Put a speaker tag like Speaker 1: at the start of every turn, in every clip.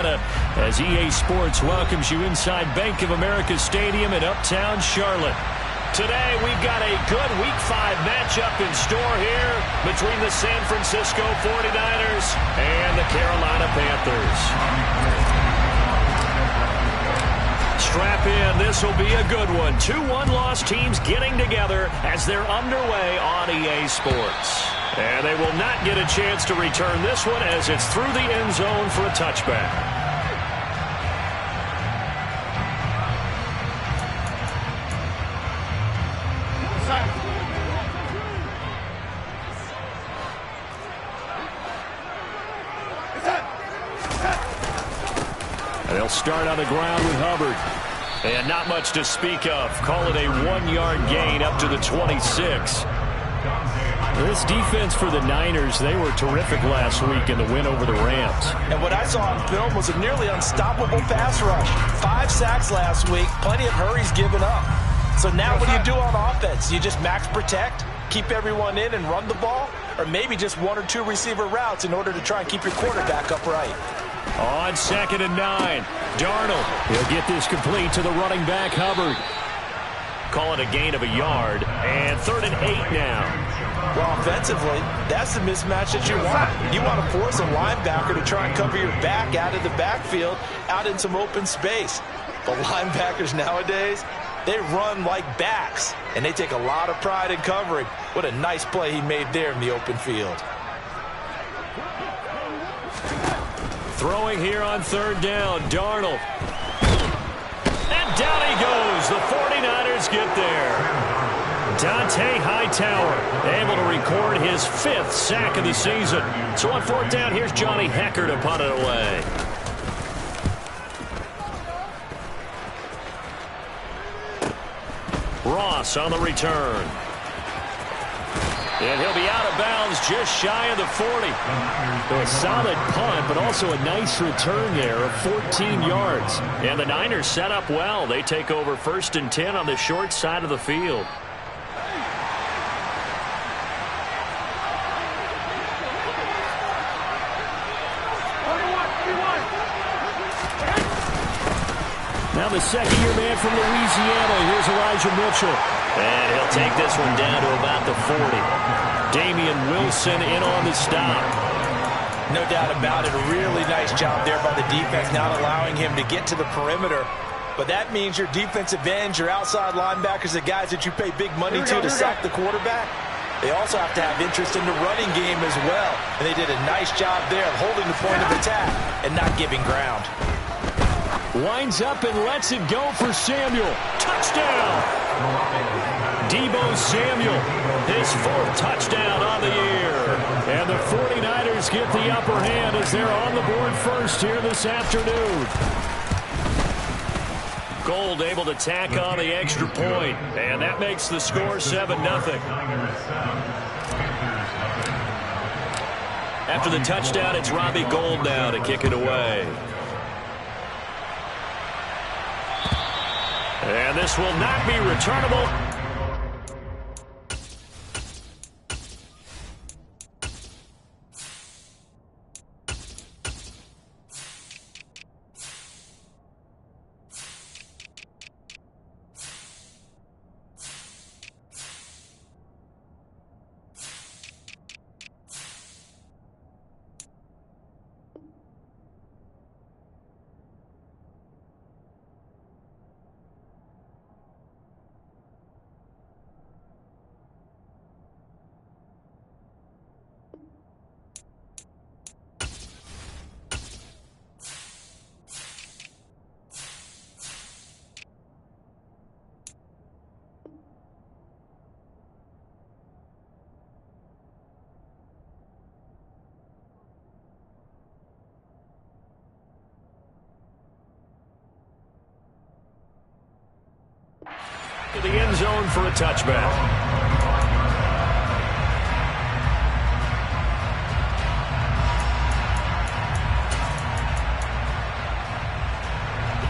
Speaker 1: As EA Sports welcomes you inside Bank of America Stadium in Uptown Charlotte. Today we've got a good Week 5 matchup in store here between the San Francisco 49ers and the Carolina Panthers. Strap in, this will be a good one. 2 one-loss teams getting together as they're underway on EA Sports. And they will not get a chance to return this one as it's through the end zone for a touchback. They'll start on the ground with Hubbard. And not much to speak of. Call it a 1-yard gain up to the 26. This defense for the Niners, they were terrific last week in the win over the Rams.
Speaker 2: And what I saw on film was a nearly unstoppable pass rush. 5 sacks last week, plenty of hurries given up. So now what do you do on offense? You just max protect, keep everyone in and run the ball? Or maybe just 1 or 2 receiver routes in order to try and keep your quarterback upright?
Speaker 1: On 2nd and 9, Darnold. He'll get this complete to the running back, Hubbard. Call it a gain of a yard, and 3rd and 8 now.
Speaker 2: Well, offensively, that's the mismatch that you want. You want to force a linebacker to try and cover your back out of the backfield, out in some open space. The linebackers nowadays, they run like backs, and they take a lot of pride in covering. What a nice play he made there in the open field.
Speaker 1: Throwing here on 3rd down, Darnold. And down he goes. The 49ers get there. Dante Hightower able to record his 5th sack of the season. So on 4th down, here's Johnny Hekker to punt it away. Ross on the return. And he'll be out of bounds just shy of the 40. A solid punt, but also a nice return there of 14 yards. And the Niners set up well. They take over 1st and 10 on the short side of the field. Now the second-year man from Louisiana. Here's Elijah Mitchell. And he'll take this one down to about the 40. Damian Wilson in on the stop.
Speaker 2: No doubt about it. A really nice job there by the defense, not allowing him to get to the perimeter. But that means your defensive ends, your outside linebackers, the guys that you pay big money to sack the quarterback, they also have to have interest in the running game as well. And they did a nice job there of holding the point of attack and not giving ground.
Speaker 1: Winds up and lets it go for Samuel. Touchdown! Deebo Samuel, his 4th touchdown on the year. And the 49ers get the upper hand as they're on the board first here this afternoon. Gold able to tack on the extra point, and that makes the score 7-0. After the touchdown, it's Robbie Gould now to kick it away. And this will not be returnable. To the end zone for a touchback.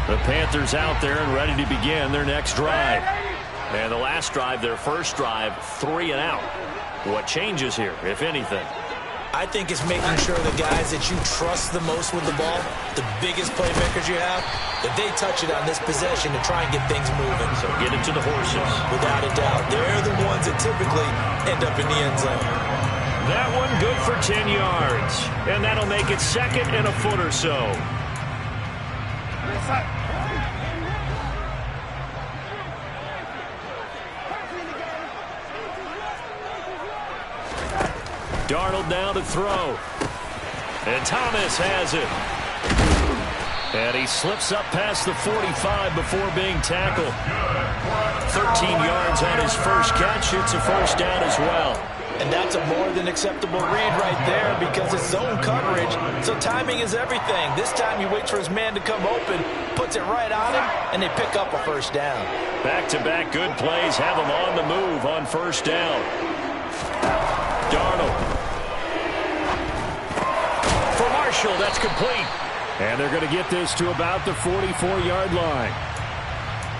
Speaker 1: The Panthers out there and ready to begin their next drive. And the last drive, their first drive, 3 and out. What changes here, if anything?
Speaker 2: I think it's making sure the guys that you trust the most with the ball, the biggest playmakers you have, that they touch it on this possession to try and get things moving.
Speaker 1: So get it to the horses.
Speaker 2: Without a doubt. They're the ones that typically end up in the end zone.
Speaker 1: That one good for 10 yards. And that'll make it second and a foot or so. Darnold now to throw. And Thomas has it. And he slips up past the 45 before being tackled. 13 yards on his first catch. It's a first down as well.
Speaker 2: And that's a more than acceptable read right there because it's zone coverage, so timing is everything. This time he waits for his man to come open, puts it right on him, and they pick up a first down.
Speaker 1: Back-to-back good plays have him on the move on first down. Darnold. For Marshall, that's complete. And they're going to get this to about the 44-yard line.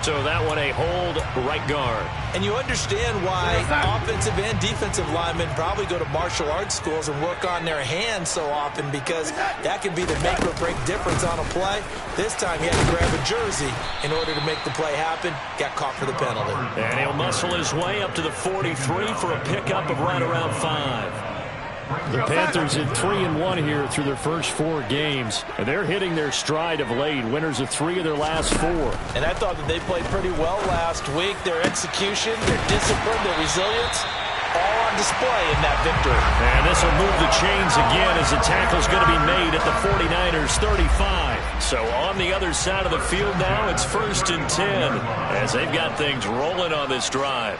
Speaker 1: So that one a hold right guard.
Speaker 2: And you understand why offensive and defensive linemen probably go to martial arts schools and work on their hands so often, because that can be the make or break difference on a play. This time he had to grab a jersey in order to make the play happen. Got caught for the penalty.
Speaker 1: And he'll muscle his way up to the 43 for a pickup of right around 5. The Panthers at 3-1 here through their first 4 games, and they're hitting their stride of late. Winners of 3 of their last 4.
Speaker 2: And I thought that they played pretty well last week. Their execution, their discipline, their resilience, all on display in that victory.
Speaker 1: And this will move the chains again as the tackle's going to be made at the 49ers 35. So on the other side of the field now, it's 1st and 10 as they've got things rolling on this drive.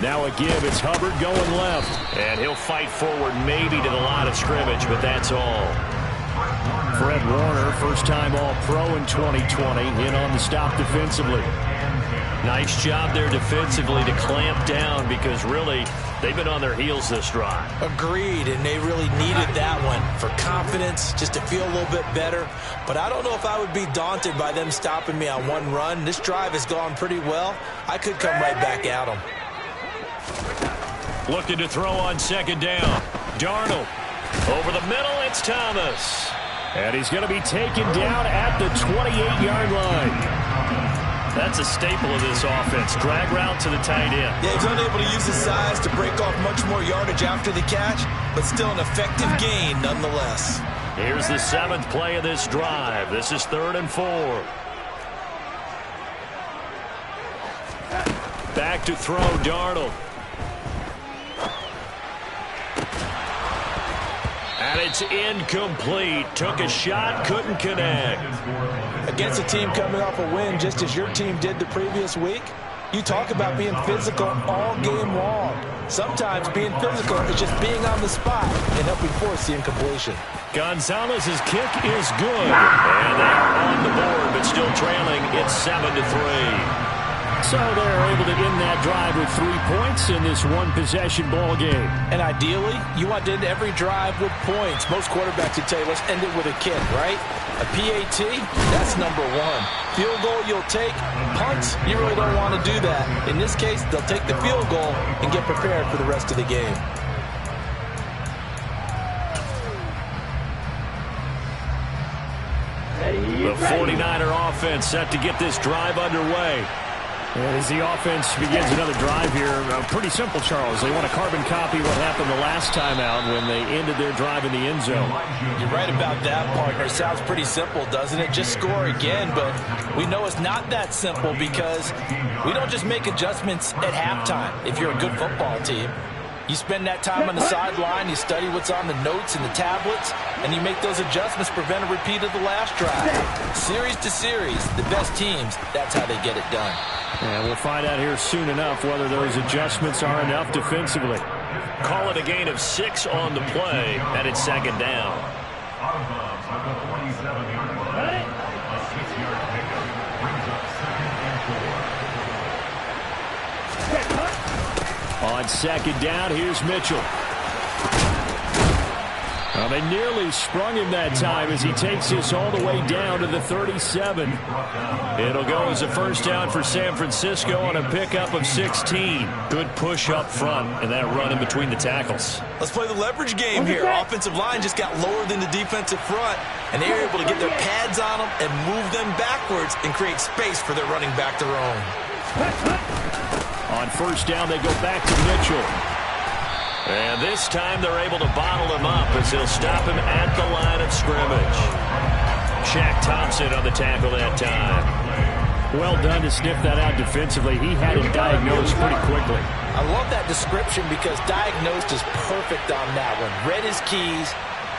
Speaker 1: Now a give. It's Hubbard going left. And he'll fight forward maybe to the line of scrimmage, but that's all. Fred Warner, first-time All-Pro in 2020, in on the stop defensively. Nice job there defensively to clamp down, because really they've been on their heels this drive.
Speaker 2: Agreed, and they really needed that one for confidence, just to feel a little bit better. But I don't know if I would be daunted by them stopping me on one run. This drive has gone pretty well. I could come right back at them.
Speaker 1: Looking to throw on second down. Darnold. Over the middle, it's Thomas. And he's going to be taken down at the 28-yard line. That's a staple of this offense. Drag route to the tight end.
Speaker 2: Yeah, he's unable to use his size to break off much more yardage after the catch, but still an effective gain nonetheless.
Speaker 1: Here's the 7th play of this drive. This is 3rd and 4. Back to throw, Darnold. And it's incomplete. Took a shot, couldn't connect.
Speaker 2: Against a team coming off a win just as your team did the previous week, you talk about being physical all game long. Sometimes being physical is just being on the spot and helping force the incompletion.
Speaker 1: Gonzalez's kick is good. And they are on the board, but still trailing. It's 7-3. So they're able to end that drive with 3 points in this one-possession ball game.
Speaker 2: And ideally, you want to end every drive with points. Most quarterbacks would tell you, let's end it with a kick, right? A PAT, that's number 1. Field goal you'll take. Punts, you really don't want to do that. In this case, they'll take the field goal and get prepared for the rest of the game.
Speaker 1: The 49er offense set to get this drive underway. As the offense begins another drive here, pretty simple, Charles. They want to carbon copy what happened the last time out when they ended their drive in the end zone.
Speaker 2: You're right about that, partner. It sounds pretty simple, doesn't it? Just score again, but we know it's not that simple because we don't just make adjustments at halftime if you're a good football team. You spend that time on the sideline, you study what's on the notes and the tablets, and you make those adjustments, prevent a repeat of the last drive. Series to series, the best teams, that's how they get it done.
Speaker 1: And we'll find out here soon enough whether those adjustments are enough defensively. Call it a gain of 6 on the play, and it's 2nd down. On 2nd down, here's Mitchell. Well, they nearly sprung him that time as he takes this all the way down to the 37. It'll go as a first down for San Francisco on a pickup of 16. Good push up front and that run in between the tackles.
Speaker 2: Let's play the leverage game here. Offensive line just got lower than the defensive front, and they were able to get their pads on them and move them backwards and create space for their running back to roam.
Speaker 1: On first down, they go back to Mitchell. And this time they're able to bottle him up as they'll stop him at the line of scrimmage. Shaq Thompson on the tackle that time. Well done to sniff that out defensively. He had it diagnosed pretty quickly.
Speaker 2: I love that description because diagnosed is perfect on that one. Read his keys,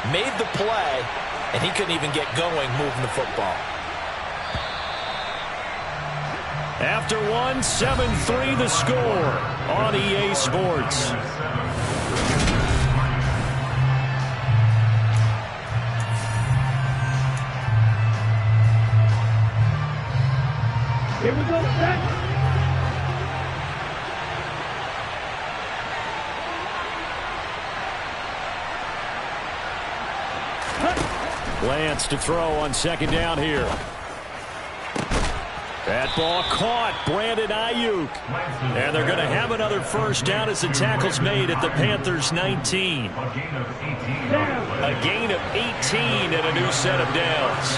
Speaker 2: made the play, and he couldn't even get going moving the football.
Speaker 1: After one, 7-3 the score on EA Sports.
Speaker 3: Here we go, set.
Speaker 1: Lance to throw on second down here. That ball caught. Brandon Ayuk. And they're going to have another first down as the tackle's made at the Panthers' 19. A gain of 18 and a new set of downs.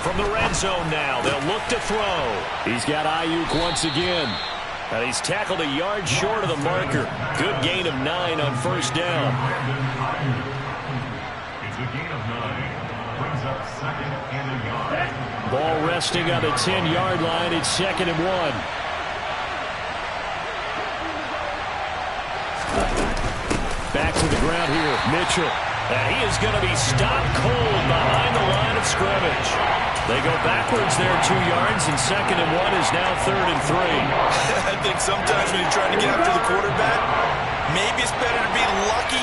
Speaker 1: From the red zone now, they'll look to throw. He's got Ayuk once again. And he's tackled a yard short of the marker. Good gain of 9 on first down.
Speaker 4: It's a gain of 9. Brings up second and a yard.
Speaker 1: Ball resting on the 10-yard line. It's 2nd and 1. Back to the ground here. Mitchell. And he is going to be stopped cold behind the line of scrimmage. They go backwards there 2 yards, and 2nd and 1 is now 3rd and 3.
Speaker 2: I think sometimes when you're trying to get after the quarterback, maybe it's better to be lucky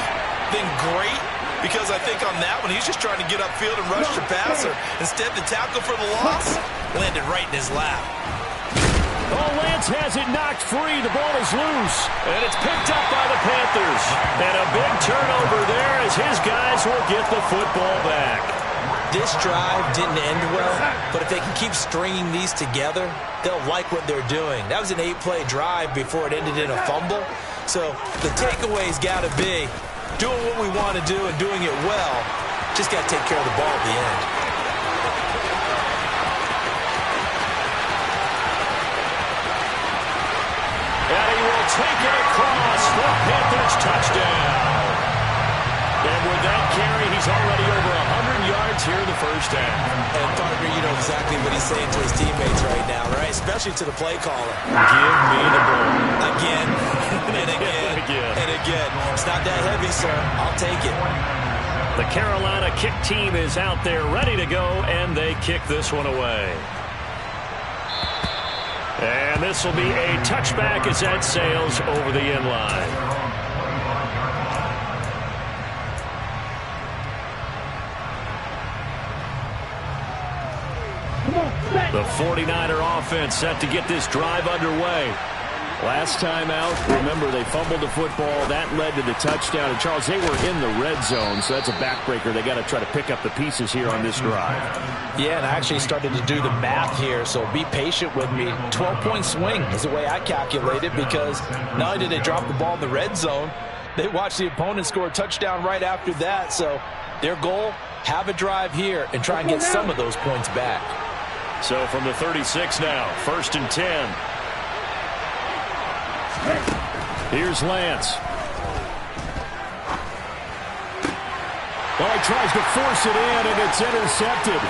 Speaker 2: than great, because I think on that one, he's just trying to get upfield and rush the passer. Instead, the tackle for the loss landed right in his lap.
Speaker 1: Oh, Lance has it knocked free. The ball is loose, and it's picked up by the Panthers. And a big turnover there as his guys will get the football back.
Speaker 2: This drive didn't end well, but if they can keep stringing these together, they'll like what they're doing. That was an 8-play drive before it ended in a fumble. So the takeaway's got to be doing what we want to do and doing it well. Just got to take care of the ball at the end.
Speaker 1: And he will take it across for Panthers touchdown. And with that carry, he's already over 100 yards here in the first half.
Speaker 2: And partner, you know exactly what he's saying to his teammates right now, right? Especially to the play caller.
Speaker 1: Give me the ball.
Speaker 2: Again, and again, and again. It's not that heavy, sir. I'll take it.
Speaker 1: The Carolina kick team is out there ready to go, and they kick this one away. And this will be a touchback as that sails over the end line. The 49er offense set to get this drive underway. Last time out, remember, they fumbled the football. That led to the touchdown. And, Charles, they were in the red zone, so that's a backbreaker. They got to try to pick up the pieces here on this drive.
Speaker 2: Yeah, and I actually started to do the math here, so be patient with me. 12-point swing is the way I calculate it, because not only did they drop the ball in the red zone, they watched the opponent score a touchdown right after that. So their goal, have a drive here and try and get some of those points back.
Speaker 1: So from the 36 now, 1st and 10. Here's Lance. Oh, he tries to force it in, and it's intercepted.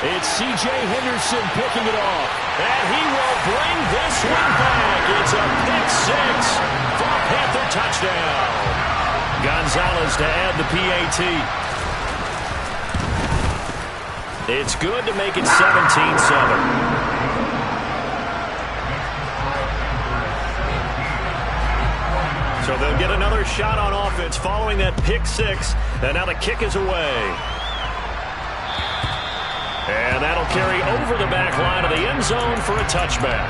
Speaker 1: It's C.J. Henderson picking it off. And he will bring this one back. It's a pick six for a Panther touchdown. Gonzalez to add the PAT. It's good to make it 17-7. So they'll get another shot on offense following that pick six. And now the kick is away. And that'll carry over the back line of the end zone for a touchback.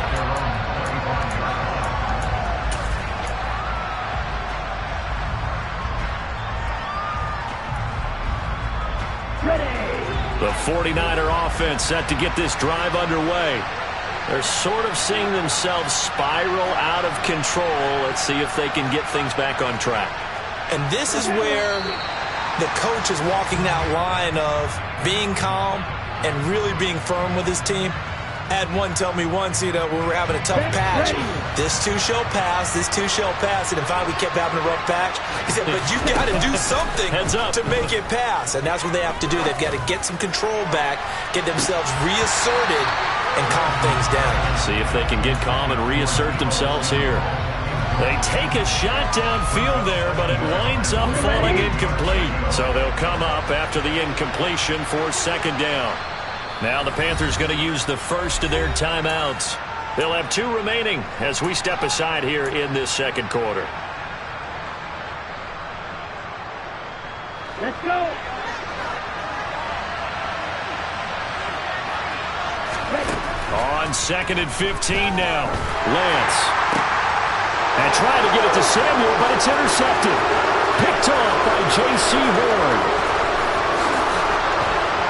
Speaker 1: 49er offense set to get this drive underway. They're sort of seeing themselves spiral out of control. Let's see if they can get things back on track.
Speaker 2: And this is where the coach is walking that line of being calm and really being firm with his team. I had one tell me once, when we were having a tough patch, this too shall pass, this too shall pass, and then finally we kept having a rough patch. He said, but you've got to do something to make it pass, and that's what they have to do. They've got to get some control back, get themselves reasserted, and calm things down.
Speaker 1: See if they can get calm and reassert themselves here. They take a shot downfield there, but it winds up falling incomplete. So they'll come up after the incompletion for second down. Now the Panthers going to use the first of their timeouts. They'll have 2 remaining as we step aside here in this second quarter.
Speaker 3: Let's go.
Speaker 1: On 2nd and 15 now. Lance. And trying to get it to Samuel, but it's intercepted. Picked off by J.C. Horn.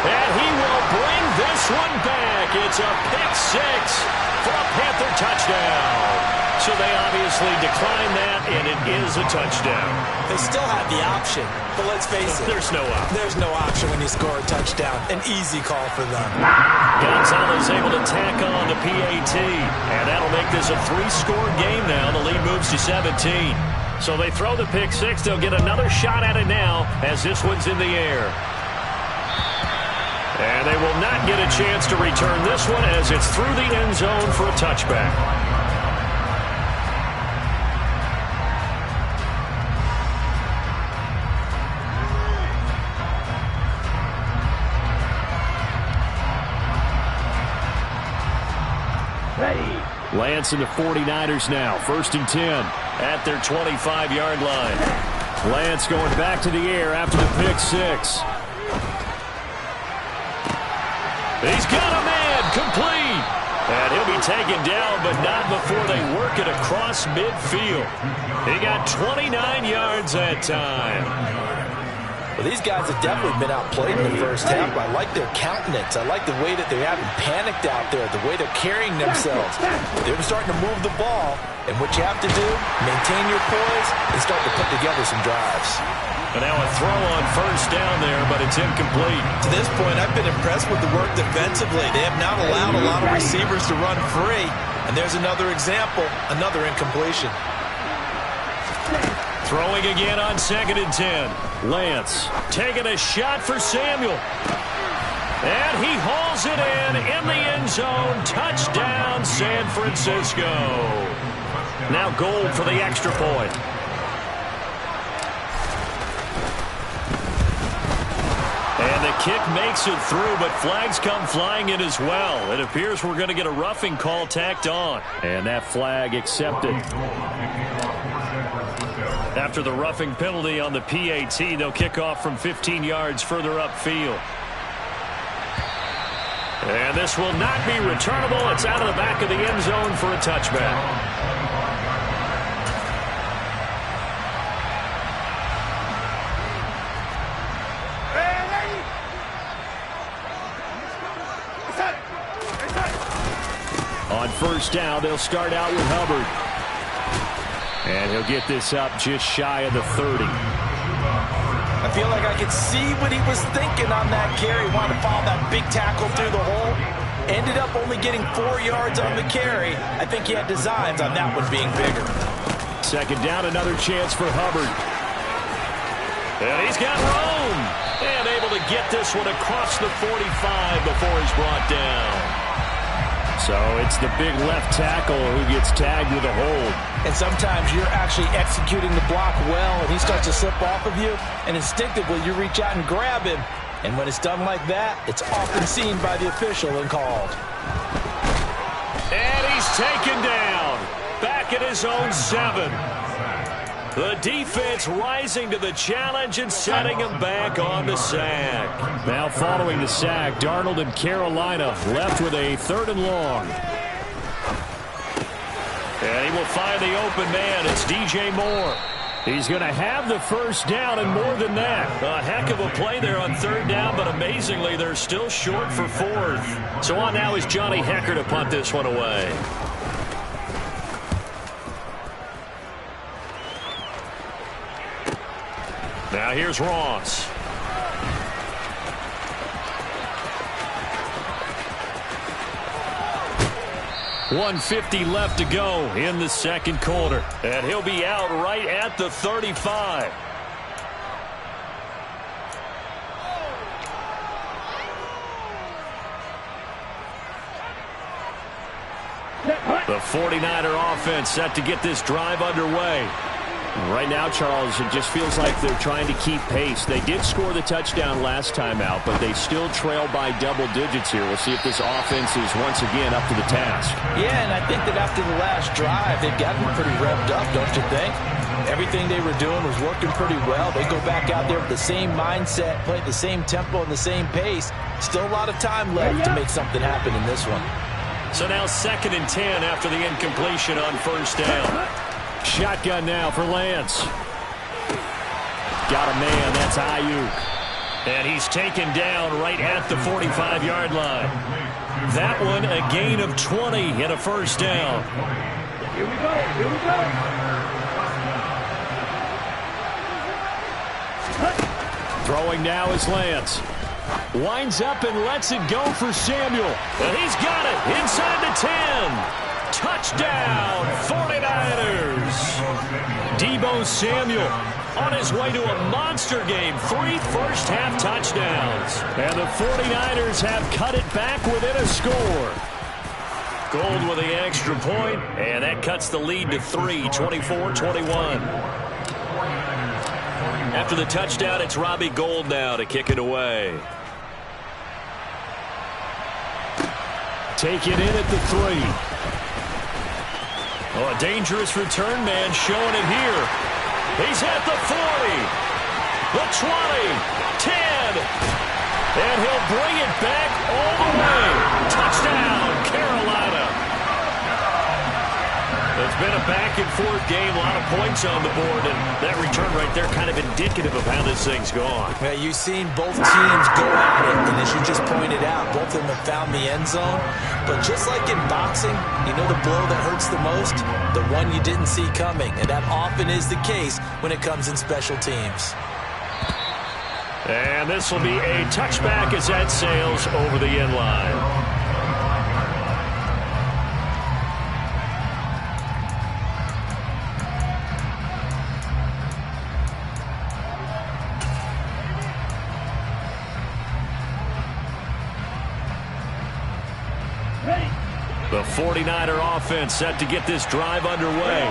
Speaker 1: And he will bring this one back. It's a pick 6 for a Panther touchdown. So they obviously declined that, and it is a touchdown.
Speaker 2: They still have the option, but let's face it.
Speaker 1: There's no option.
Speaker 2: There's no option when you score a touchdown. An easy call for them.
Speaker 1: Gonzalez able to tack on the PAT, and that'll make this a 3-score game now. The lead moves to 17. So they throw the pick 6. They'll get another shot at it now as this one's in the air. And they will not get a chance to return this one as it's through the end zone for a touchback. Lance and the 49ers now. 1st and 10 at their 25-yard line. Lance going back to the air after the pick 6. He's got a man complete. And he'll be taken down, but not before they work it across midfield. He got 29 yards that time.
Speaker 2: Well, these guys have definitely been outplayed in the first half. I like their countenance. I like the way that they haven't panicked out there, the way they're carrying themselves. They're starting to move the ball, and what you have to do, maintain your poise and start to put together some drives.
Speaker 1: And now a throw on 1st down there, but it's incomplete.
Speaker 2: To this point, I've been impressed with the work defensively. They have not allowed a lot of receivers to run free. And there's another example, another incompletion.
Speaker 1: Throwing again on 2nd and 10. Lance taking a shot for Samuel. And he hauls it in the end zone. Touchdown, San Francisco. Now Gold for the extra point. And the kick makes it through, but flags come flying in as well. It appears we're going to get a roughing call tacked on. And that flag accepted. After the roughing penalty on the PAT, they'll kick off from 15 yards further upfield. And this will not be returnable. It's out of the back of the end zone for a touchback. On 1st down, they'll start out with Hubbard. And he'll get this up just shy of the 30.
Speaker 2: I feel like I could see what he was thinking on that carry. Wanted to follow that big tackle through the hole. Ended up only getting 4 yards on the carry. I think he had designs on that one being bigger.
Speaker 1: 2nd down, another chance for Hubbard. And he's got room. And able to get this one across the 45 before he's brought down. So it's the big left tackle who gets tagged with a hold.
Speaker 2: And sometimes you're actually executing the block well, and he starts to slip off of you, and instinctively you reach out and grab him. And when it's done like that, it's often seen by the official and called.
Speaker 1: And he's taken down. Back at his own 7. The defense rising to the challenge and setting him back on the sack. Now following the sack, Darnold and Carolina left with a 3rd and long. And he will find the open man. It's DJ Moore. He's going to have the first down and more than that. A heck of a play there on third down, but amazingly, they're still short for fourth. So on now is Johnny Hekker to punt this one away. Now here's Ross. 1:50 left to go in the second quarter. And he'll be out right at the 35. The 49er offense set to get this drive underway. Right now, Charles, it just feels like they're trying to keep pace. They did score the touchdown last time out, but they still trail by double digits here. We'll see if this offense is once again up to the task.
Speaker 2: Yeah, and I think that after the last drive, they've gotten pretty revved up, don't you think? Everything they were doing was working pretty well. They go back out there with the same mindset, play at the same tempo and the same pace. Still a lot of time left to make something happen in this one.
Speaker 1: So now 2nd and 10 after the incompletion on first down. Shotgun now for Lance. Got a man, that's Ayuk. And he's taken down right at the 45-yard line. That one a gain of 20 and a first down.
Speaker 3: Here we go, here we go.
Speaker 1: Throwing now is Lance. Winds up and lets it go for Samuel. And he's got it inside the 10. Touchdown, 49ers. Deebo Samuel on his way to a monster game. 3 first-half touchdowns. And the 49ers have cut it back within a score. Gold with the extra point, and that cuts the lead to 3, 24-21. After the touchdown, it's Robbie Gould now to kick it away. Take it in at the 3. Oh, a dangerous return man showing it here. He's at the 40, the 20, 10, and he'll bring it back all the way. Touchdown, Carolina. It's been a back-and-forth game, a lot of points on the board, and that return right there kind of indicative of how this thing's gone.
Speaker 2: Yeah, you've seen both teams go at it, and as you just pointed out, both of them have found the end zone. But just like in boxing, you know the blow that hurts the most? The one you didn't see coming, and that often is the case when it comes in special teams.
Speaker 1: And this will be a touchback as that sails over the end line. The 49er offense set to get this drive underway.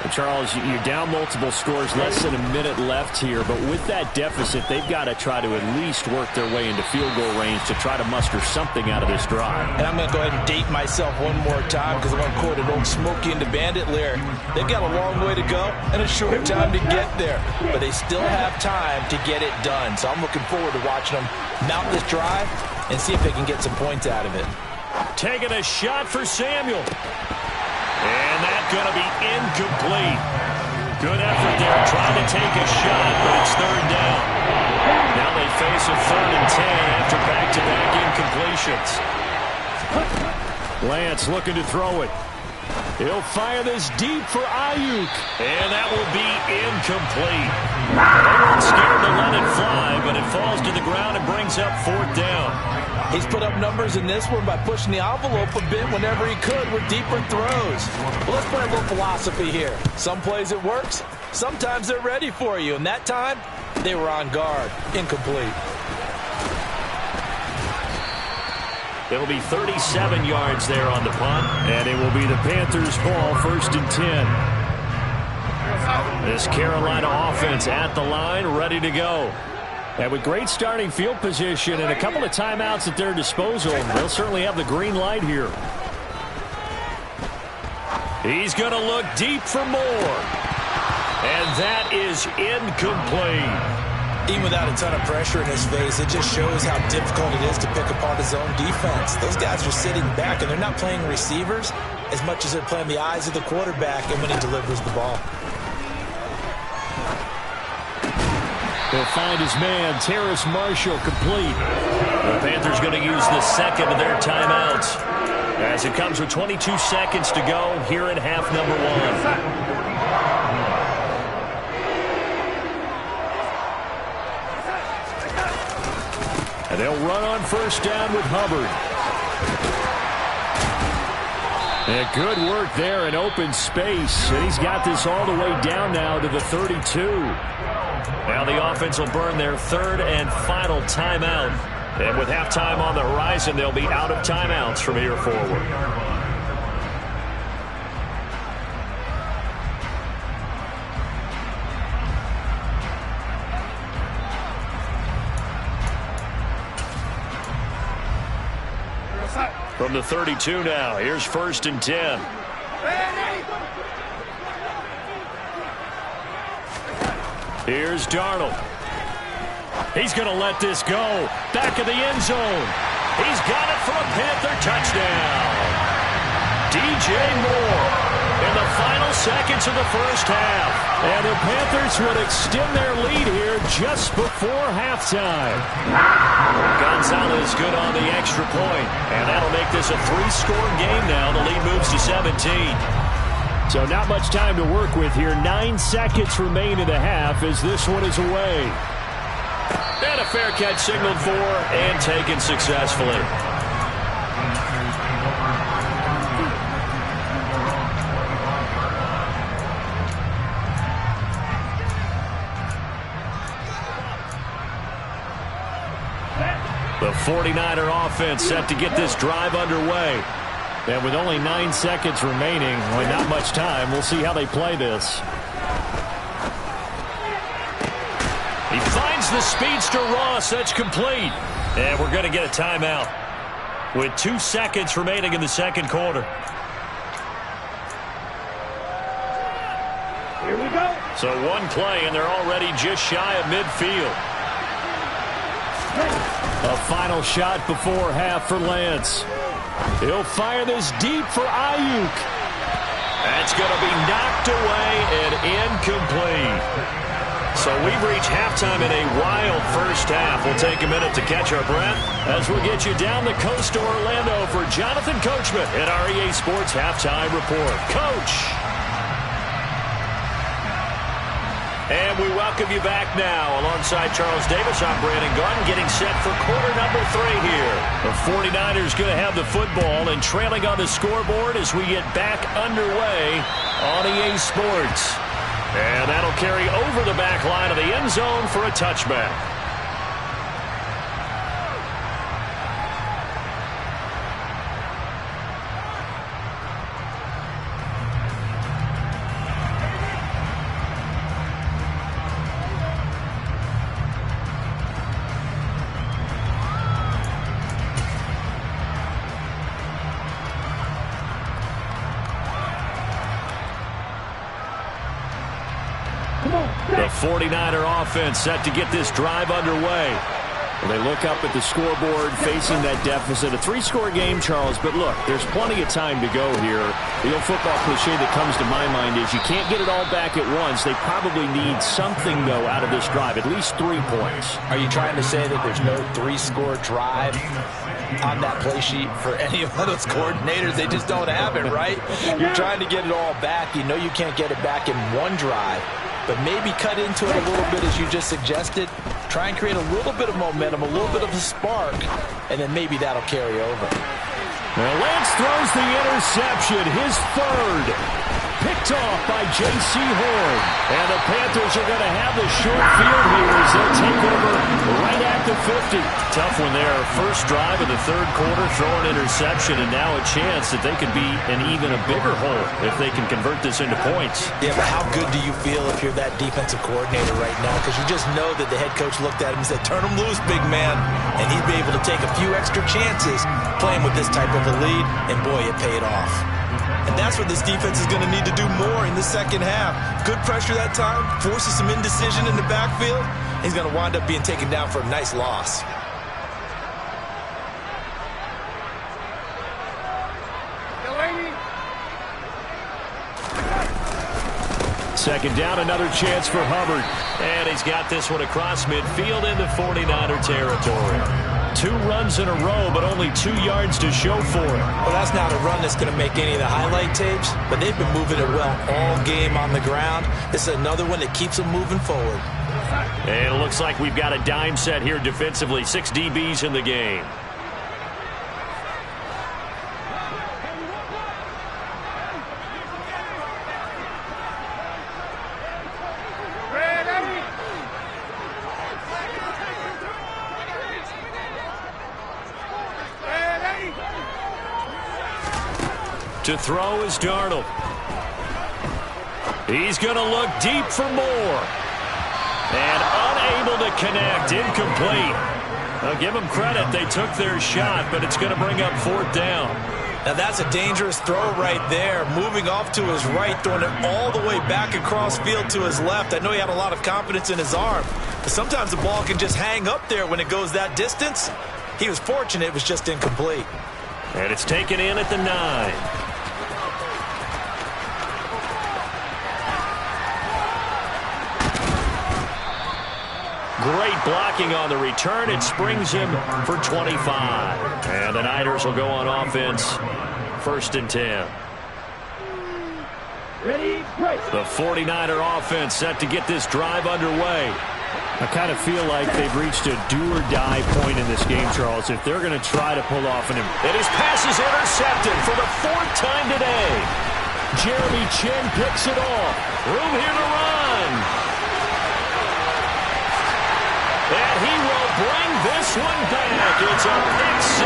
Speaker 1: And Charles, you're down multiple scores, less than a minute left here. But with that deficit, they've got to try to at least work their way into field goal range to try to muster something out of this drive.
Speaker 2: And I'm going to go ahead and date myself one more time because I'm going to quote an old Smokey and the Bandit lyric. They've got a long way to go and a short time to get there. But they still have time to get it done. So I'm looking forward to watching them mount this drive and see if they can get some points out of it.
Speaker 1: Taking a shot for Samuel. And that's going to be incomplete. Good effort there trying to take a shot, but it's third down. Now they face a 3rd and 10 after back-to-back incompletions. Lance looking to throw it. He'll fire this deep for Ayuk. And that will be incomplete. They weren't scared to let it fly, but it falls to the ground and brings up 4th down.
Speaker 2: He's put up numbers in this one by pushing the envelope a bit whenever he could with deeper throws. Well, let's play a little philosophy here. Some plays it works. Sometimes they're ready for you. And that time, they were on guard. Incomplete.
Speaker 1: It'll be 37 yards there on the punt. And it will be the Panthers' ball, 1st and 10. This Carolina offense at the line, ready to go. And with great starting field position and a couple of timeouts at their disposal, they'll certainly have the green light here. He's going to look deep for more. And that is incomplete.
Speaker 2: Even without a ton of pressure in his face, it just shows how difficult it is to pick apart his own defense. Those guys are sitting back, and they're not playing receivers as much as they're playing the eyes of the quarterback and when he delivers the ball.
Speaker 1: He'll find his man, Terrace Marshall, complete. The Panthers going to use the second of their timeouts as it comes with 22 seconds to go here in half number 1. And they'll run on first down with Hubbard. And good work there in open space. And he's got this all the way down now to the 32. Now the offense will burn their third and final timeout. And with halftime on the horizon, they'll be out of timeouts from here forward. From the 32 now, here's 1st and 10. Here's Darnold. He's going to let this go. Back of the end zone. He's got it for a Panther touchdown. DJ Moore in the final seconds of the first half. And the Panthers would extend their lead here just before halftime. Gonzalez good on the extra point. And that'll make this a 3-score game now. The lead moves to 17. So not much time to work with here. 9 seconds remain in the half as this one is away. And a fair catch signaled for and taken successfully. The 49er offense set to get this drive underway. And with only 9 seconds remaining, well, not much time, we'll see how they play this. He finds the speedster Ross. That's complete. And we're going to get a timeout with 2 seconds remaining in the second quarter.
Speaker 3: Here we go.
Speaker 1: So one play, and they're already just shy of midfield. A final shot before half for Lance. He'll fire this deep for Ayuk. That's going to be knocked away and incomplete. So we've reached halftime in a wild first half. We'll take a minute to catch our breath as we'll get you down the coast to Orlando for Jonathan Coachman at our EA Sports Halftime Report. Coach. And we welcome you back now. Alongside Charles Davis, I'm Brandon Gunn, getting set for quarter number 3 here. The 49ers going to have the football and trailing on the scoreboard as we get back underway on EA Sports. And that'll carry over the back line of the end zone for a touchback. The 49er offense set to get this drive underway. Well, they look up at the scoreboard facing that deficit. A 3-score game, Charles, but look, there's plenty of time to go here. The old football cliche that comes to my mind is you can't get it all back at once. They probably need something, though, out of this drive, at least 3 points.
Speaker 2: Are you trying to say that there's no 3-score drive on that play sheet for any of those coordinators? They just don't have it, right? You're trying to get it all back. You know you can't get it back in one drive, but maybe cut into it a little bit as you just suggested. Try and create a little bit of momentum, a little bit of a spark, and then maybe that'll carry over.
Speaker 1: Well, Lance throws the interception, his third. Picked off by J.C. Horn. And the Panthers are going to have the short field here as they'll take over right at the 50. Tough one there. First drive of the third quarter, throw an interception, and now a chance that they could be in even a bigger hole if they can convert this into points.
Speaker 2: Yeah, but how good do you feel if you're that defensive coordinator right now? Because you just know that the head coach looked at him and said, turn him loose, big man. And he'd be able to take a few extra chances playing with this type of a lead, and boy, it paid off. And that's what this defense is going to need to do more in the second half. Good pressure that time, forces some indecision in the backfield. He's going to wind up being taken down for a nice loss.
Speaker 1: second down, another chance for Hubbard. And he's got this one across midfield into 49er territory. 2 runs in a row, but only 2 yards to show for it.
Speaker 2: Well, that's not a run that's going to make any of the highlight tapes, but they've been moving it well all game on the ground. This is another one that keeps them moving forward.
Speaker 1: And it looks like we've got a dime set here defensively. 6 DBs in the game. To throw is Darnold. He's going to look deep for more. And unable to connect. Incomplete. I'll give them credit. They took their shot, but it's going to bring up 4th down.
Speaker 2: Now that's a dangerous throw right there. Moving off to his right, throwing it all the way back across field to his left. I know he had a lot of confidence in his arm, but sometimes the ball can just hang up there when it goes that distance. He was fortunate it was just incomplete.
Speaker 1: And it's taken in at the 9. Great blocking on the return. It springs him for 25. And the Niners will go on offense. 1st and 10.
Speaker 3: Ready, break.
Speaker 1: The 49er offense set to get this drive underway. I kind of feel like they've reached a do-or-die point in this game, Charles, if they're going to try to pull off an... And his pass is intercepted for the 4th time today. Jeremy Chinn picks it off. Room here to run. And he will bring this one back. It's a pick 6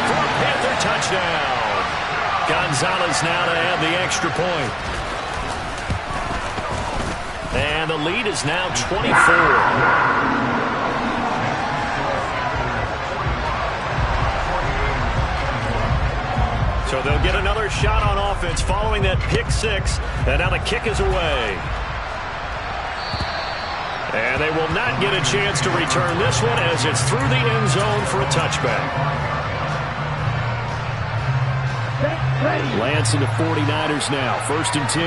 Speaker 1: for a Panther touchdown. Gonzalez now to add the extra point. And the lead is now 24. So they'll get another shot on offense following that pick 6. And now the kick is away. And they will not get a chance to return this one as it's through the end zone for a touchback. Lance and the 49ers now. 1st and 10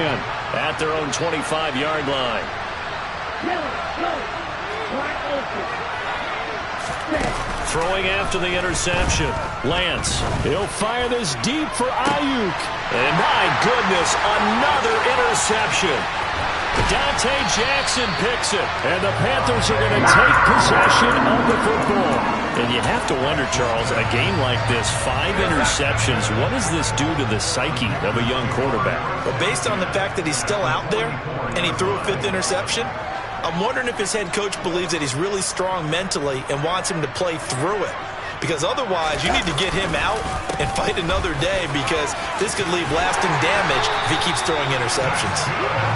Speaker 1: at their own 25-yard line. Throwing after the interception. Lance. He'll fire this deep for Ayuk. And my goodness, another interception. Dante Jackson picks it, and the Panthers are going to take possession of the football. And you have to wonder, Charles, a game like this, 5 interceptions, what does this do to the psyche of a young quarterback?
Speaker 2: But based on the fact that he's still out there and he threw a 5th interception, I'm wondering if his head coach believes that he's really strong mentally and wants him to play through it. Because otherwise, you need to get him out and fight another day, because this could leave lasting damage if he keeps throwing interceptions.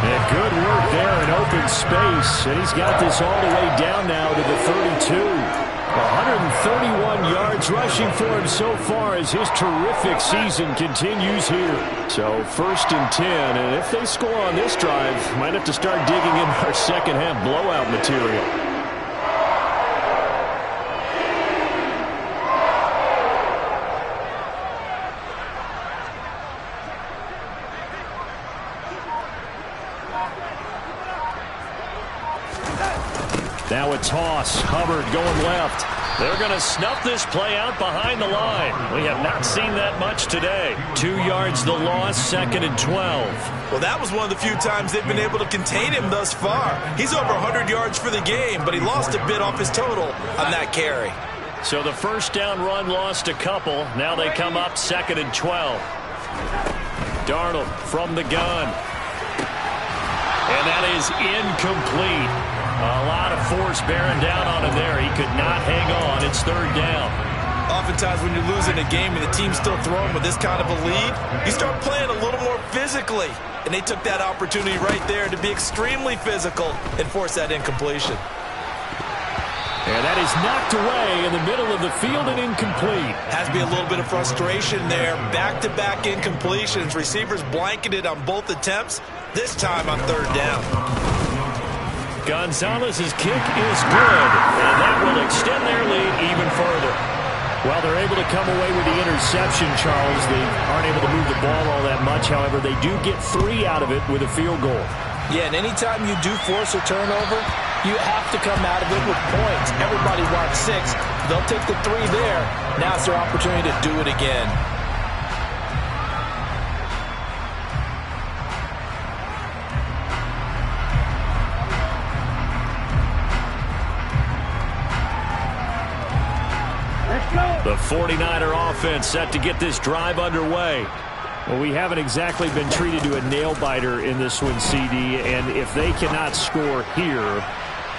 Speaker 1: And good work there in open space. And he's got this all the way down now to the 32. 131 yards rushing for him so far as his terrific season continues here. So 1st and 10. And if they score on this drive, might have to start digging in our second half blowout material. Now a toss. Hubbard going left. They're going to snuff this play out behind the line. We have not seen that much today. 2 yards the loss, 2nd and 12.
Speaker 2: Well, that was one of the few times they've been able to contain him thus far. He's over 100 yards for the game, but he lost a bit off his total on that carry.
Speaker 1: So the 1st down run lost a couple. Now they come up 2nd and 12. Darnold from the gun. And that is incomplete. A lot of force bearing down on him there. He could not hang on. It's 3rd down.
Speaker 2: Oftentimes when you're losing a game and the team's still throwing with this kind of a lead, you start playing a little more physically. And they took that opportunity right there to be extremely physical and force that incompletion.
Speaker 1: And that is knocked away in the middle of the field and incomplete.
Speaker 2: Has to be a little bit of frustration there. Back-to-back incompletions. Receivers blanketed on both attempts, this time on 3rd down.
Speaker 1: Gonzalez's kick is good, and that will extend their lead even further. Well, they're able to come away with the interception, Charles. They aren't able to move the ball all that much. However, they do get 3 out of it with a field goal.
Speaker 2: Yeah, and anytime you do force a turnover, you have to come out of it with points. Everybody wants 6. They'll take the 3 there. Now it's their opportunity to do it again.
Speaker 1: The 49er offense set to get this drive underway. Well, we haven't exactly been treated to a nail-biter in this one, CD, and if they cannot score here,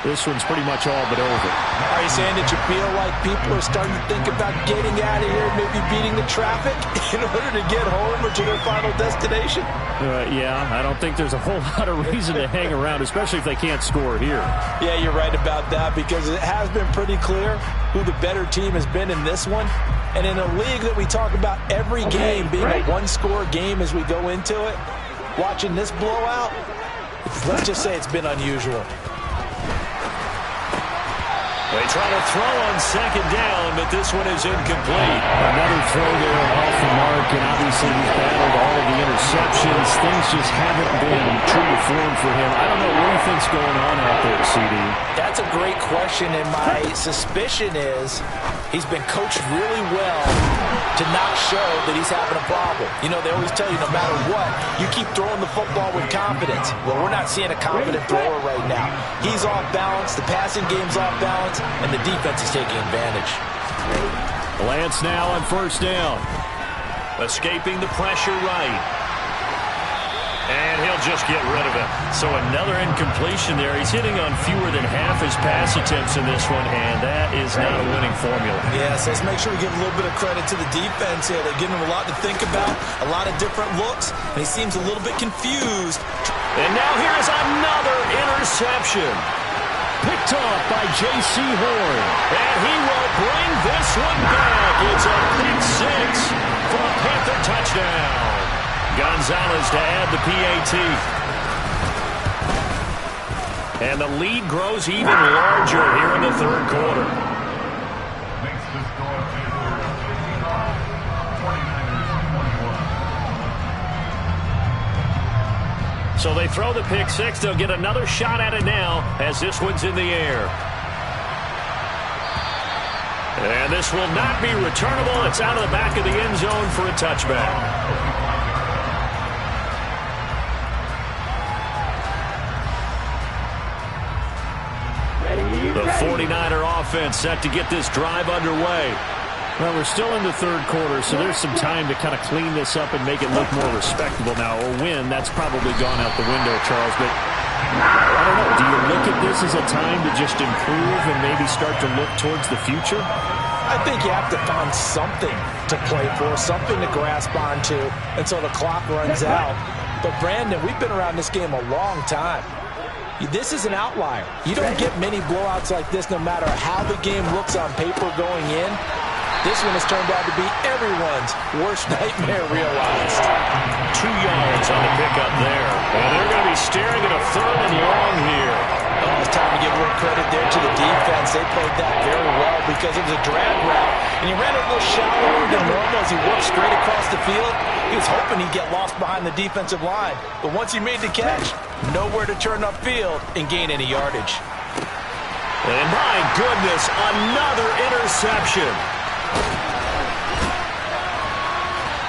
Speaker 1: this one's pretty much all but over.
Speaker 2: Are you saying that you feel like people are starting to think about getting out of here, maybe beating the traffic in order to get home or to their final destination?
Speaker 1: Yeah, I don't think there's a whole lot of reason to hang around, especially if they can't score here.
Speaker 2: Yeah, you're right about that, because it has been pretty clear who the better team has been in this one. And in a league that we talk about every game being a one-score game as we go into it, watching this blowout, let's just say it's been unusual.
Speaker 1: They try to throw on second down, but this one is incomplete. Another throw there off the mark, and obviously he's battled all of the interceptions. Things just haven't been true to form for him. I don't know what he thinks going on out there, CD.
Speaker 2: That's a great question, and my suspicion is he's been coached really well to not show that he's having a problem. You know, they always tell you no matter what, you keep throwing the football with confidence. Well, we're not seeing a confident thrower right now. He's off balance, the passing game's off balance, and the defense is taking advantage.
Speaker 1: Lance now on first down. Escaping the pressure right. And he'll just get rid of it. So another incompletion there. He's hitting on fewer than half his pass attempts in this one, and that is not a winning formula.
Speaker 2: Yeah, so let's make sure we give a little bit of credit to the defense here. They're giving him a lot to think about, a lot of different looks, and he seems a little bit confused.
Speaker 1: And now here is another interception. Picked off by J.C. Horn. And he will bring this one back. It's a pick 6 for a Panther touchdown. Gonzalez to add the PAT. And the lead grows even larger here in the third quarter.
Speaker 4: Makes the score Panthers 55, 49ers 21.
Speaker 1: So they throw the pick 6. They'll get another shot at it now as this one's in the air. And this will not be returnable. It's out of the back of the end zone for a touchback. The 49er offense set to get this drive underway. Well, we're still in the third quarter, so there's some time to kind of clean this up and make it look more respectable now. Or win, that's probably gone out the window, Charles. But I don't know. Do you look at this as a time to just improve and maybe start to look towards the future?
Speaker 2: I think you have to find something to play for, something to grasp onto until the clock runs out. But, Brandon, we've been around this game a long time. This is an outlier. You don't get many blowouts like this no matter how the game looks on paper going in. This one has turned out to be everyone's worst nightmare realized.
Speaker 1: 2 yards on the pickup there. And they're going to be staring at a third and long here.
Speaker 2: Oh, it's time to give a little credit there to the defense. They played that very well because it was a drag route. And he ran a little shallower than normal as he worked straight across the field. He was hoping he'd get lost behind the defensive line. But once he made the catch, nowhere to turn upfield and gain any yardage.
Speaker 1: And my goodness, another interception.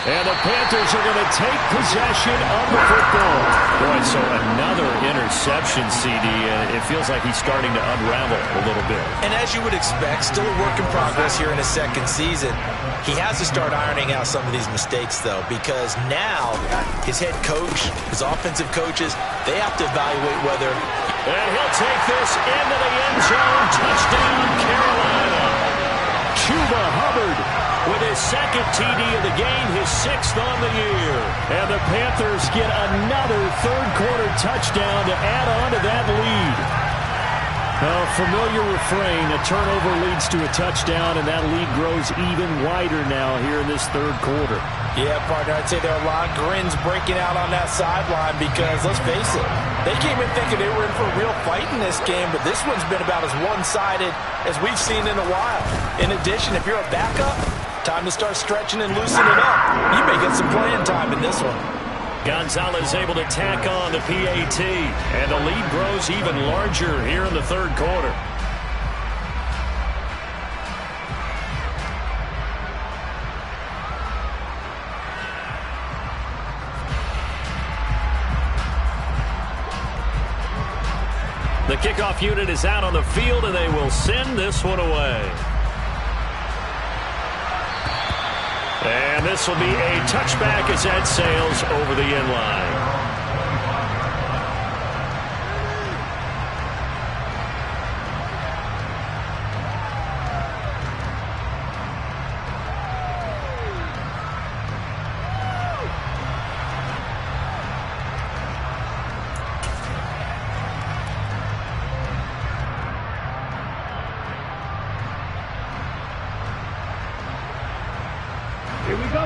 Speaker 1: And the Panthers are going to take possession of the football. Boy, so another interception, CD, and it feels like he's starting to unravel a little bit.
Speaker 2: And as you would expect, still a work in progress here in his second season. He has to start ironing out some of these mistakes, though, because now his head coach, his offensive coaches, they have to evaluate whether...
Speaker 1: And he'll take this into the end zone. Touchdown, Carolina. Chuba Hubbard with his second TD of the game, his 6th on the year. And the Panthers get another third-quarter touchdown to add on to that lead. A familiar refrain, a turnover leads to a touchdown, and that lead grows even wider now here in this third quarter.
Speaker 2: Yeah, partner, I'd say there are a lot of grins breaking out on that sideline because, let's face it, they came in thinking they were in for a real fight in this game, but this one's been about as one-sided as we've seen in a while. In addition, if you're a backup, time to start stretching and loosening up. You may get some playing time in this one.
Speaker 1: Gonzalez able to tack on the PAT, and the lead grows even larger here in the third quarter. The kickoff unit is out on the field, and they will send this one away. And this will be a touchback as that sails over the end line.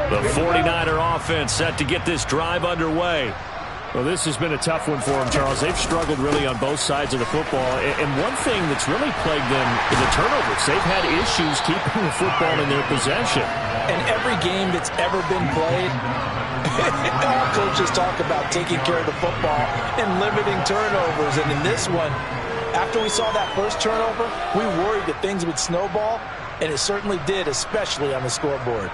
Speaker 1: The 49er offense set to get this drive underway.
Speaker 5: Well, this has been a tough one for them, Charles. They've struggled really on both sides of the football. And one thing that's really plagued them is the turnovers. They've had issues keeping the football in their possession.
Speaker 2: And every game that's ever been played, all coaches talk about taking care of the football and limiting turnovers. And in this one, after we saw that first turnover, we worried that things would snowball, and it certainly did, especially on the scoreboard.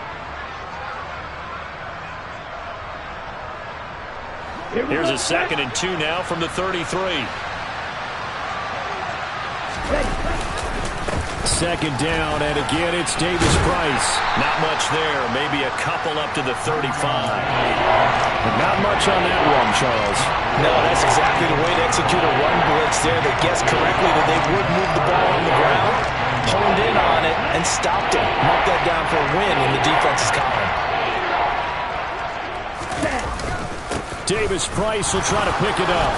Speaker 1: Here's a 2nd and 2 now from the 33.
Speaker 5: Second down, and again it's Davis Price.
Speaker 1: Not much there. Maybe a couple up to the 35.
Speaker 5: Not much on that run, Charles.
Speaker 2: No, that's exactly the way to execute a run blitz there. They guessed correctly that they would move the ball on the ground, honed in on it, and stopped it. Marked that down for a win in the defense's column.
Speaker 5: Davis Price will try to pick it up.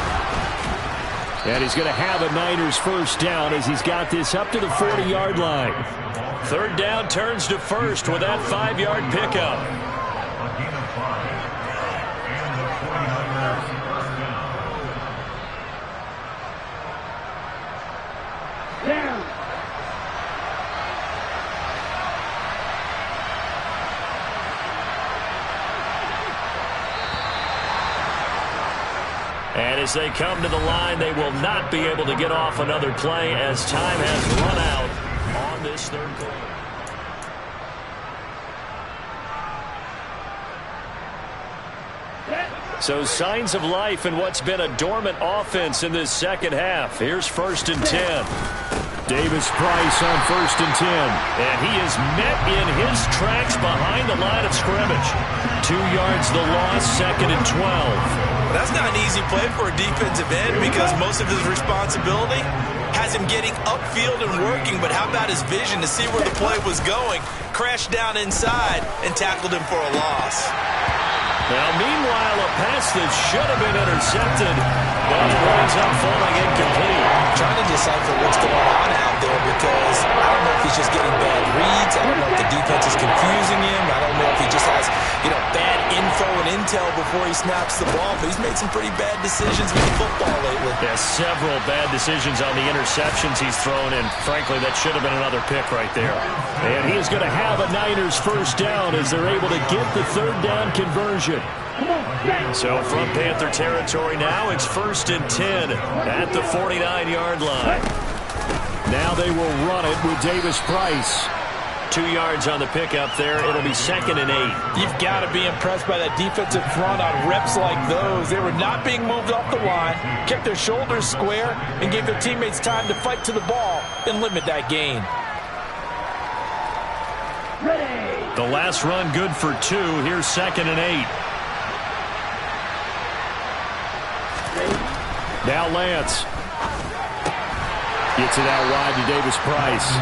Speaker 5: And he's going to have a Niners first down as he's got this up to the 40-yard line.
Speaker 1: Third down turns to first with that 5-yard pickup.
Speaker 4: A gain of 5. And the 49ers first down.
Speaker 3: Down.
Speaker 1: And as they come to the line, they will not be able to get off another play as time has run out on this third quarter. So signs of life in what's been a dormant offense in this second half. Here's 1st and 10.
Speaker 5: Davis Price on 1st and 10.
Speaker 1: And he is met in his tracks behind the line of scrimmage. 2 yards the loss, 2nd and 12.
Speaker 2: That's not an easy play for a defensive end because most of his responsibility has him getting upfield and working, but how about his vision to see where the play was going, crashed down inside, and tackled him for a loss.
Speaker 1: Now, meanwhile, a pass that should have been intercepted, but it winds up falling incomplete.
Speaker 2: I'm trying to decipher what's going on out there because I don't know if he's just getting bad reads. I don't know if the defense is confusing him. I don't know if he just has, bad info and intel before he snaps the ball. But he's made some pretty bad decisions with the football lately.
Speaker 1: Yeah, several bad decisions on the interceptions he's thrown, and frankly, that should have been another pick right there.
Speaker 5: And he is going to have a Niners first down as they're able to get the third down conversion.
Speaker 1: So from Panther territory now, it's 1st and 10 at the 49-yard line.
Speaker 5: Now they will run it with Davis Price.
Speaker 1: 2 yards on the pickup there. It'll be 2nd and 8.
Speaker 2: You've got to be impressed by that defensive front on reps like those. They were not being moved off the line, kept their shoulders square, and gave their teammates time to fight to the ball and limit that gain.
Speaker 1: The last run good for 2. Here's 2nd and 8.
Speaker 5: Now Lance gets it out wide to Davis Price.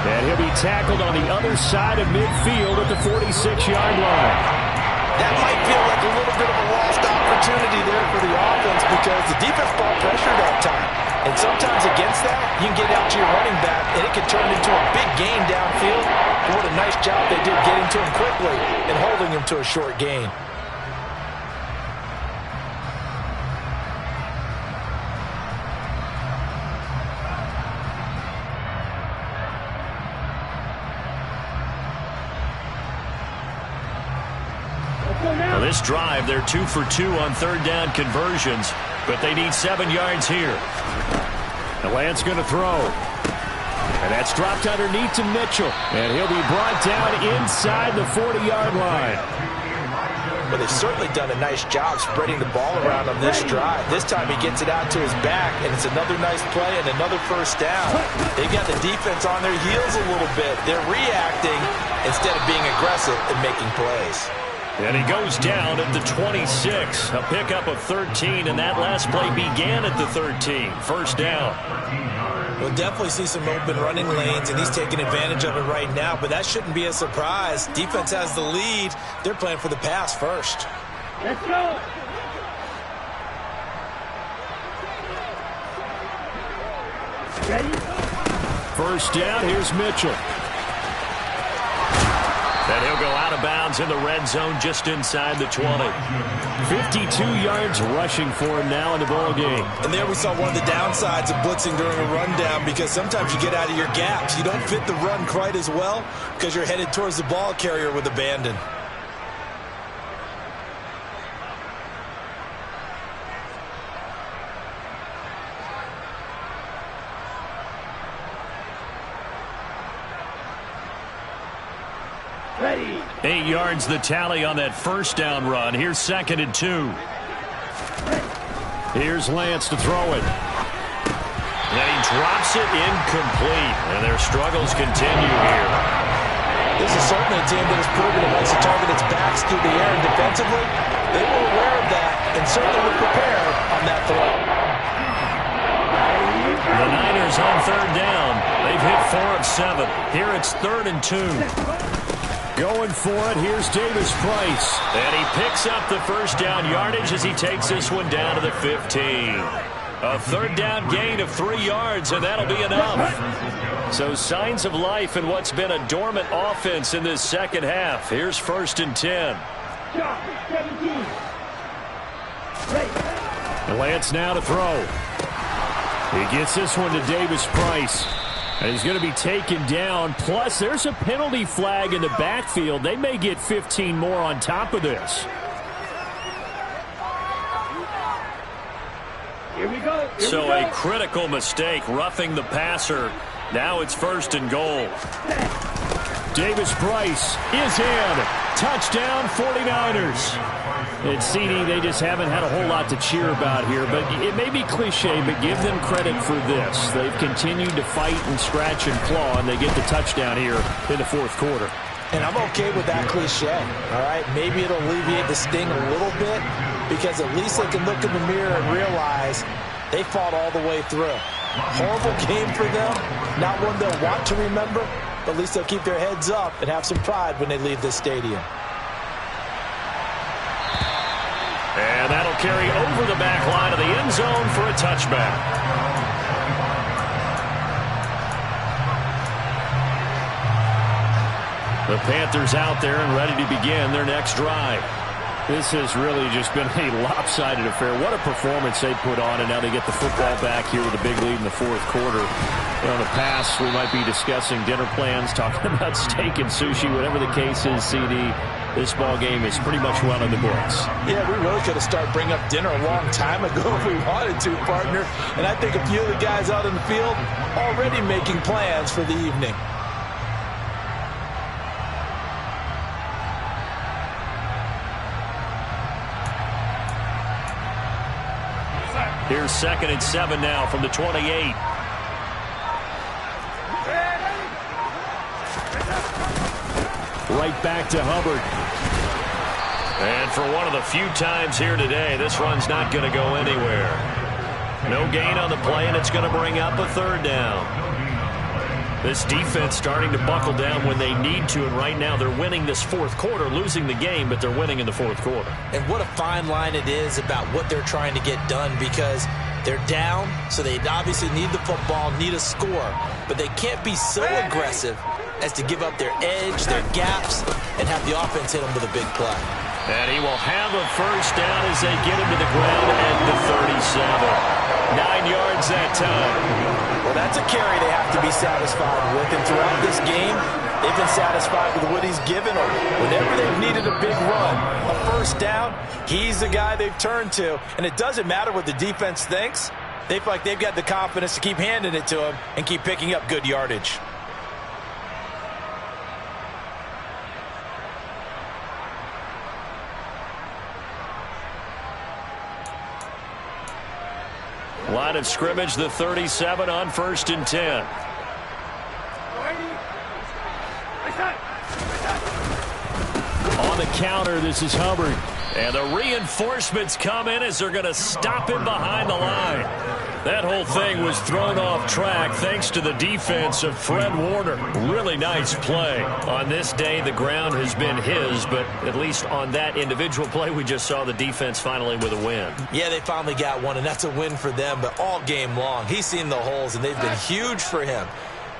Speaker 5: And he'll be tackled on the other side of midfield at the 46-yard line.
Speaker 2: That might feel like a little bit of a lost opportunity there for the offense because the defense ball pressured that time. And sometimes against that, you can get out to your running back, and it can turn into a big gain downfield. But what a nice job they did getting to him quickly and holding him to a short gain.
Speaker 1: This drive, they're 2 for 2 on third down conversions, but they need 7 yards here.
Speaker 5: The Lance going to throw. And that's dropped underneath to Mitchell. And he'll be brought down inside the 40-yard line.
Speaker 2: But they've certainly done a nice job spreading the ball around on this drive. This time he gets it out to his back, and it's another nice play and another first down. They've got the defense on their heels a little bit. They're reacting instead of being aggressive and making plays.
Speaker 1: And he goes down at the 26. A pickup of 13, and that last play began at the 13. First down.
Speaker 2: We'll definitely see some open running lanes, and he's taking advantage of it right now, but that shouldn't be a surprise. Defense has the lead. They're playing for the pass first.
Speaker 3: Let's go. Ready?
Speaker 5: First down, here's Mitchell.
Speaker 1: And he'll go out of bounds in the red zone just inside the 20.
Speaker 5: 52 yards rushing for him now in the ball game.
Speaker 2: And there we saw one of the downsides of blitzing during a rundown, because sometimes you get out of your gaps. You don't fit the run quite as well because you're headed towards the ball carrier with abandon.
Speaker 3: Ready.
Speaker 1: 8 yards the tally on that first down run. Here's 2nd and 2.
Speaker 5: Here's Lance to throw it.
Speaker 1: And he drops it incomplete. And their struggles continue here.
Speaker 2: This is certainly a team that has proven it wants to target its backs through the air, and defensively, they were aware of that and certainly were prepared on that throw.
Speaker 1: The Niners on third down. They've hit 4 of 7. Here it's 3rd and 2.
Speaker 5: Going for it, here's Davis Price.
Speaker 1: And he picks up the first down yardage as he takes this one down to the 15. A third down gain of 3 yards, and that'll be enough. So signs of life in what's been a dormant offense in this second half. Here's 1st and 10.
Speaker 3: 17. Ready.
Speaker 5: And Lance now to throw. He gets this one to Davis Price. And he's going to be taken down. Plus, there's a penalty flag in the backfield. They may get 15 more on top of this.
Speaker 3: Here we go.
Speaker 1: So a critical mistake, roughing the passer. Now it's 1st and goal.
Speaker 5: Davis Price is in. Touchdown, 49ers. And CD, they just haven't had a whole lot to cheer about here, but it may be cliche, but give them credit for this. They've continued to fight and scratch and claw, and they get the touchdown here in the 4th quarter.
Speaker 2: And I'm okay with that cliche, all right? Maybe it'll alleviate the sting a little bit, because at least they can look in the mirror and realize they fought all the way through. Horrible game for them, not one they'll want to remember, but at least they'll keep their heads up and have some pride when they leave this stadium.
Speaker 1: And that'll carry over the back line of the end zone for a touchback. The Panthers out there and ready to begin their next drive.
Speaker 5: This has really just been a lopsided affair. What a performance they put on, and now they get the football back here with a big lead in the 4th quarter. You know, in the past, we might be discussing dinner plans, talking about steak and sushi, whatever the case is, CD. This ball game is pretty much run on the books.
Speaker 2: Yeah, we really could have started bringing up dinner a long time ago if we wanted to, partner. And I think a few of the guys out in the field already making plans for the evening.
Speaker 1: Here's 2nd and 7 now from the 28.
Speaker 5: Right back to Hubbard.
Speaker 1: And for one of the few times here today, this run's not going to go anywhere. No gain on the play, and it's going to bring up a 3rd down. This defense starting to buckle down when they need to, and right now they're winning this 4th quarter, losing the game, but they're winning in the 4th quarter.
Speaker 2: And what a fine line it is about what they're trying to get done, because they're down, so they obviously need the football, need a score, but they can't be so aggressive as to give up their edge, their gaps, and have the offense hit them with a big play.
Speaker 1: And he will have a first down as they get him to the ground at the 37. 9 yards that time.
Speaker 2: Well, that's a carry they have to be satisfied with. And throughout this game, They've been satisfied with what he's given them. Whenever they've needed a big run, a first down, he's the guy they've turned to. And it doesn't matter what the defense thinks. They feel like they've got the confidence to keep handing it to him and keep picking up good yardage.
Speaker 1: Line of scrimmage, the 37 on 1st and 10. On the counter, this is Hubbard. And the reinforcements come in as they're going to stop him behind the line. That whole thing was thrown off track thanks to the defense of Fred Warner. Really nice play. On this day, the ground has been his, but at least on that individual play, we just saw the defense finally with a win.
Speaker 2: Yeah, they finally got one, and that's a win for them, but all game long, he's seen the holes, and they've been huge for him.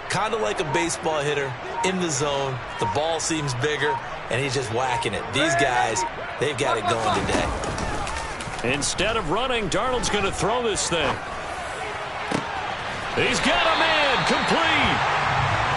Speaker 2: Kind of like a baseball hitter in the zone. The ball seems bigger, and he's just whacking it. These guys, they've got it going today.
Speaker 1: Instead of running, Darnold's going to throw this thing. He's got a man complete.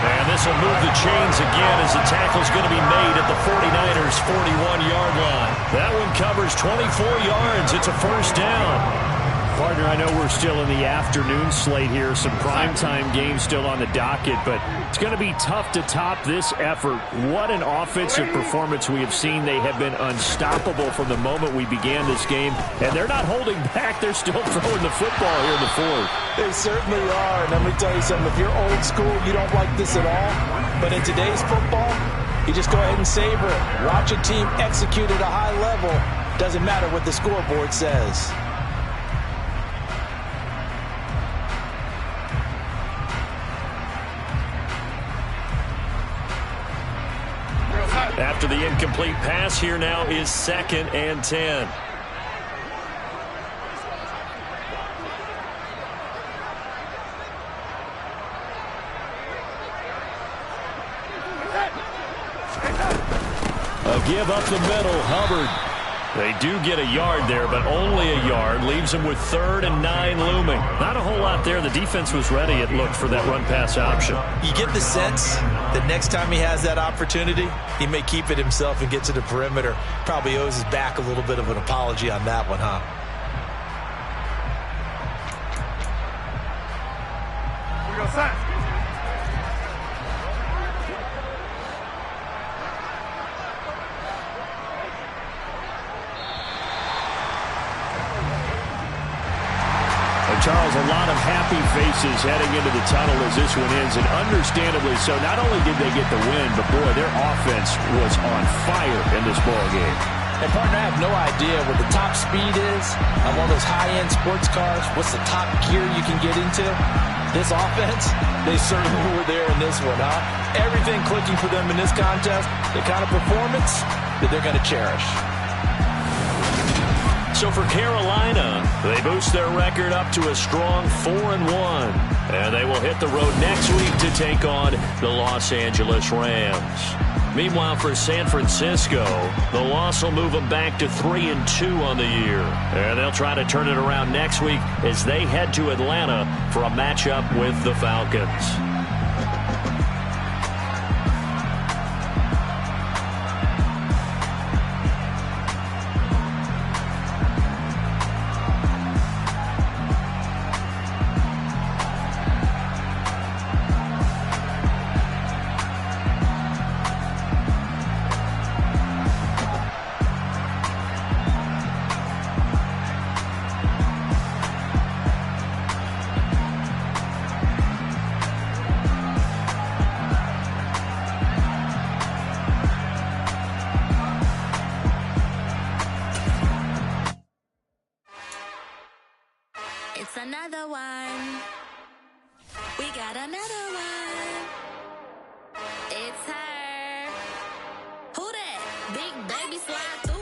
Speaker 1: And this will move the chains again as the tackle's going to be made at the 49ers' 41-yard line. That one covers 24 yards. It's a first down.
Speaker 5: Partner, I know we're still in the afternoon slate here. Some primetime games still on the docket, but it's going to be tough to top this effort. What an offensive performance we have seen. They have been unstoppable from the moment we began this game, and they're not holding back. They're still throwing the football here in the fourth.
Speaker 2: They certainly are, and let me tell you something. If you're old school, you don't like this at all, but in today's football, you just go ahead and savor it. Watch a team execute at a high level. Doesn't matter what the scoreboard says.
Speaker 1: After the incomplete pass, here now is 2nd and 10. A give up the middle, Hubbard. They do get a yard there, but only a yard. Leaves them with 3rd and 9 looming. Not a whole lot there. The defense was ready, it looked, for that run-pass option.
Speaker 2: You get the sense that next time he has that opportunity, he may keep it himself and get to the perimeter. Probably owes his back a little bit of an apology on that one, huh?
Speaker 3: We go set.
Speaker 5: Charles, a lot of happy faces heading into the tunnel as this one ends, and understandably so. Not only did they get the win, but boy, their offense was on fire in this ball game.
Speaker 2: And partner, I have no idea what the top speed is on one of those high-end sports cars. What's the top gear you can get into? This offense, they certainly were there in this one, huh? Everything clicking for them in this contest, the kind of performance that they're going to cherish.
Speaker 1: So for Carolina, they boost their record up to a strong 4-1. And they will hit the road next week to take on the Los Angeles Rams. Meanwhile, for San Francisco, the loss will move them back to 3-2 on the year. And they'll try to turn it around next week as they head to Atlanta for a matchup with the Falcons.
Speaker 6: It's another one. We got another one. It's her. Who that? Big baby slide through.